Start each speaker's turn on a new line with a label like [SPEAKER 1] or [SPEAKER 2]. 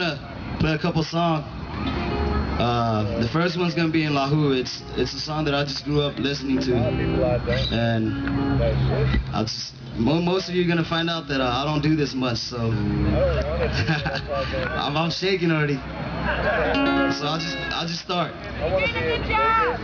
[SPEAKER 1] Gonna play a couple songs. The first one's gonna be in Lahu. It's a song that I just grew up listening to, and most of you are gonna find out that I don't do this much, so I'm shaking already. So I'll just start.
[SPEAKER 2] You did a good job.